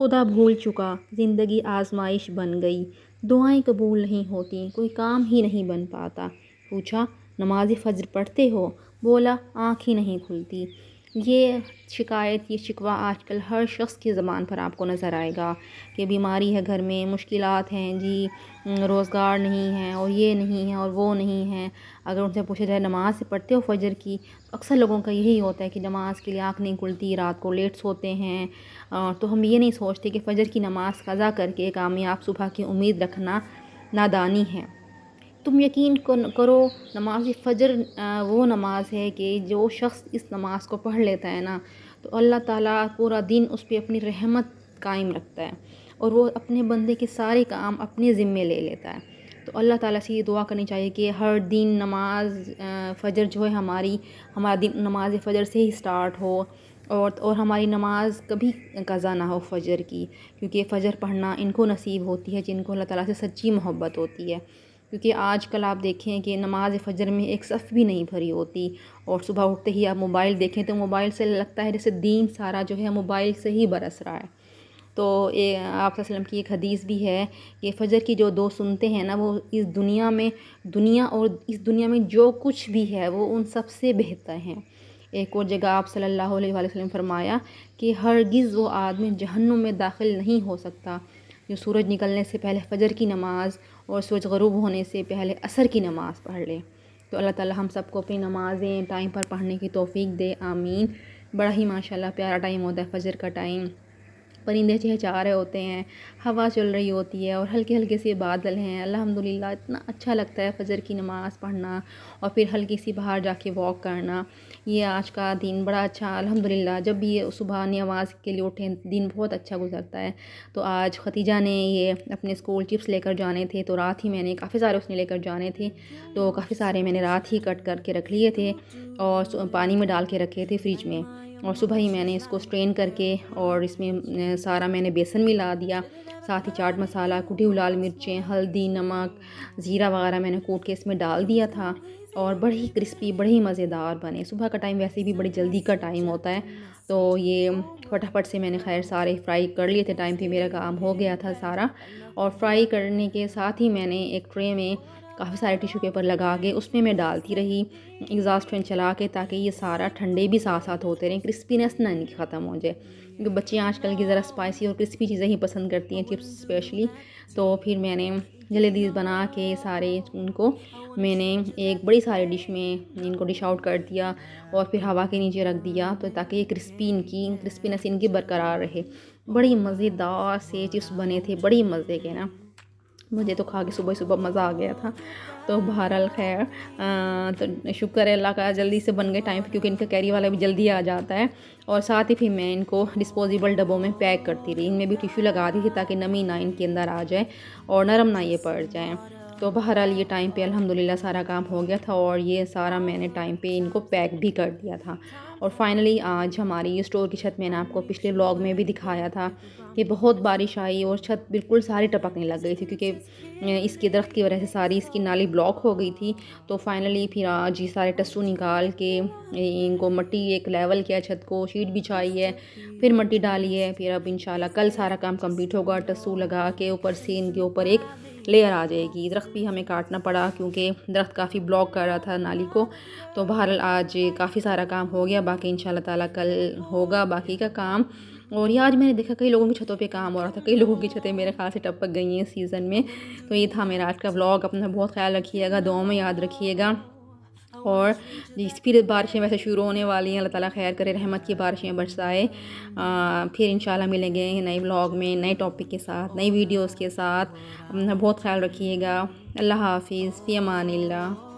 خدا بھول چکا، زندگی آزمائش بن گئی، دعائیں قبول نہیں ہوتیں، کوئی کام ہی نہیں بن پاتا۔ پوچھا نماز فجر پڑھتے ہو؟ بولا آنکھ ہی نہیں کھلتی۔ یہ شکایت، یہ شکوہ آج کل ہر شخص کی زبان پر آپ کو نظر آئے گا کہ بیماری ہے گھر میں، مشکلات ہیں جی، روزگار نہیں ہے اور یہ نہیں ہے اور وہ نہیں ہے۔ اگر ان سے پوچھا جائے نماز پڑھتے ہو فجر کی، تو اکثر لوگوں کا یہی ہوتا ہے کہ نماز کے لیے آنکھ نہیں کھلتی، رات کو لیٹ سوتے ہیں۔ تو ہم یہ نہیں سوچتے کہ فجر کی نماز قضا کر کے کامیاب صبح کی امید رکھنا نادانی ہے۔ تم یقین کرو، نماز فجر وہ نماز ہے کہ جو شخص اس نماز کو پڑھ لیتا ہے نا، تو اللہ تعالیٰ پورا دن اس پہ اپنی رحمت قائم رکھتا ہے اور وہ اپنے بندے کے سارے کام اپنے ذمے لے لیتا ہے۔ تو اللہ تعالیٰ سے یہ دعا کرنی چاہیے کہ ہر دن نماز فجر جو ہے ہمارا دن نماز فجر سے ہی سٹارٹ ہو، اور ہماری نماز کبھی قضا نہ ہو فجر کی، کیونکہ فجر پڑھنا ان کو نصیب ہوتی ہے جن کو اللہ تعالیٰ سے سچی محبت ہوتی ہے۔ کیونکہ آج کل آپ دیکھیں کہ نماز فجر میں ایک صف بھی نہیں بھری ہوتی، اور صبح اٹھتے ہی آپ موبائل دیکھیں تو موبائل سے لگتا ہے جیسے دین سارا جو ہے موبائل سے ہی برس رہا ہے۔ تو آپ صلی اللہ علیہ وسلم کی ایک حدیث بھی ہے کہ فجر کی جو دو سنتے ہیں نا، وہ اس دنیا اور اس دنیا میں جو کچھ بھی ہے وہ ان سب سے بہتر ہیں۔ ایک اور جگہ آپ صلی اللہ علیہ وسلم فرمایا کہ ہرگز وہ آدمی جہنم میں داخل نہیں ہو سکتا جو سورج نکلنے سے پہلے فجر کی نماز اور سورج غروب ہونے سے پہلے عصر کی نماز پڑھ لے۔ تو اللہ تعالیٰ ہم سب کو اپنی نمازیں ٹائم پر پڑھنے کی توفیق دے، آمین۔ بڑا ہی ماشاءاللہ پیارا ٹائم ہوتا ہے فجر کا ٹائم، پرندے چہچہا رہے ہوتے ہیں، ہوا چل رہی ہوتی ہے اور ہلکے ہلکے سے بادل ہیں۔ الحمدللہ اتنا اچھا لگتا ہے فجر کی نماز پڑھنا اور پھر ہلکی سی باہر جا کے واک کرنا۔ یہ آج کا دن بڑا اچھا، الحمدللہ جب بھی یہ صبح نماز کے لیے اٹھیں دن بہت اچھا گزرتا ہے۔ تو آج ختیجہ نے یہ اپنے اسکول چپس لے کر جانے تھے، تو رات ہی میں نے کافی سارے اس نے لے کر جانے تھے، تو کافی سارے میں نے رات ہی کٹ کر کے رکھ لیے تھے اور پانی میں ڈال کے رکھے تھے فریج میں، اور صبح ہی میں نے اس کو سٹرین کر کے اور اس میں سارا میں نے بیسن ملا دیا، ساتھ ہی چاٹ مسالہ، کٹی ہوئی لال مرچیں، ہلدی، نمک، زیرہ وغیرہ میں نے کوٹ کے اس میں ڈال دیا تھا، اور بڑے ہی کرسپی، بڑے ہی مزیدار بنے۔ صبح کا ٹائم ویسے بھی بڑی جلدی کا ٹائم ہوتا ہے، تو یہ فٹافٹ سے میں نے خیر سارے فرائی کر لیے تھے، ٹائم پہ میرا کام ہو گیا تھا سارا۔ اور فرائی کرنے کے ساتھ ہی میں نے ایک ٹرے میں کافی سارے ٹیشو پیپر لگا کے اس میں ڈالتی رہی ایگزاسٹ فین چلا کے، تاکہ یہ سارا ٹھنڈے بھی ساتھ ساتھ ہوتے رہیں، کرسپینس نہ ان کی ختم ہو جائے، کیونکہ بچے آج کل کی ذرا اسپائسی اور کرسپی چیزیں ہی پسند کرتی ہیں، چپس اسپیشلی۔ تو پھر میں نے جلدی بنا کے سارے ان کو میں نے ایک بڑی ساری ڈش میں ان کو ڈش آؤٹ کر دیا اور پھر ہوا کے نیچے رکھ دیا، تو تاکہ یہ کرسپینس ان کی برقرار رہے۔ بڑی مزیدار سے چپس بنے تھے، بڑی مزے کے نا، مجھے تو کھا کے صبح صبح مزہ آ گیا تھا۔ تو بہرحال خیر، تو شکر ہے اللہ کا جلدی سے بن گئے ٹائم پہ، کیونکہ ان کا کیری والا بھی جلدی آ جاتا ہے، اور ساتھ ہی پھر میں ان کو ڈسپوزیبل ڈبوں میں پیک کرتی رہی، ان میں بھی ٹیشو لگا دی تھی تاکہ نمی نہ ان کے اندر آ جائے اور نرم نہ یہ پڑ جائیں۔ تو بہرحال یہ ٹائم پہ الحمدللہ سارا کام ہو گیا تھا، اور یہ سارا میں نے ٹائم پہ ان کو پیک بھی کر دیا تھا۔ اور فائنلی آج ہماری یہ اسٹور کی چھت میں نے آپ کو پچھلے ولاگ میں بھی دکھایا تھا کہ بہت بارش آئی اور چھت بالکل ساری ٹپکنے لگ گئی تھی، کیونکہ اس کے درخت کی وجہ سے ساری اس کی نالی بلاک ہو گئی تھی۔ تو فائنلی پھر آج یہ سارے ٹسو نکال کے ان کو مٹی ایک لیول کیا، چھت کو شیٹ بچھائی ہے، پھر مٹی ڈالی ہے، پھر اب انشاءاللہ کل سارا کام کمپلیٹ ہوگا، ٹسو لگا کے اوپر سے ان کے اوپر ایک لیئر آ جائے گی۔ درخت بھی ہمیں کاٹنا پڑا کیونکہ درخت کافی بلاک کر رہا تھا نالی کو۔ تو بہرحال آج کافی سارا کام ہو گیا، باقی انشاءاللہ تعالیٰ کل ہوگا باقی کا کام۔ اور یہ آج میں نے دیکھا کئی لوگوں کی چھتوں پہ کام ہو رہا تھا، کئی لوگوں کی چھتیں میرے خیال سے ٹپک گئی ہیں اس سیزن میں۔ تو یہ تھا میرا آج کا ولاگ، اپنا بہت خیال رکھیے گا، دعاؤں میں یاد رکھیے گا، اور پھر بارشیں ویسے شروع ہونے والی ہیں، اللہ تعالیٰ خیر کرے، رحمت کی بارشیں برسائے۔ پھر انشاءاللہ ملیں گے نئے ولاگ میں، نئے ٹاپک کے ساتھ، نئی ویڈیوز کے ساتھ۔ اپنا بہت خیال رکھیے گا۔ اللہ حافظ، فی امان اللہ۔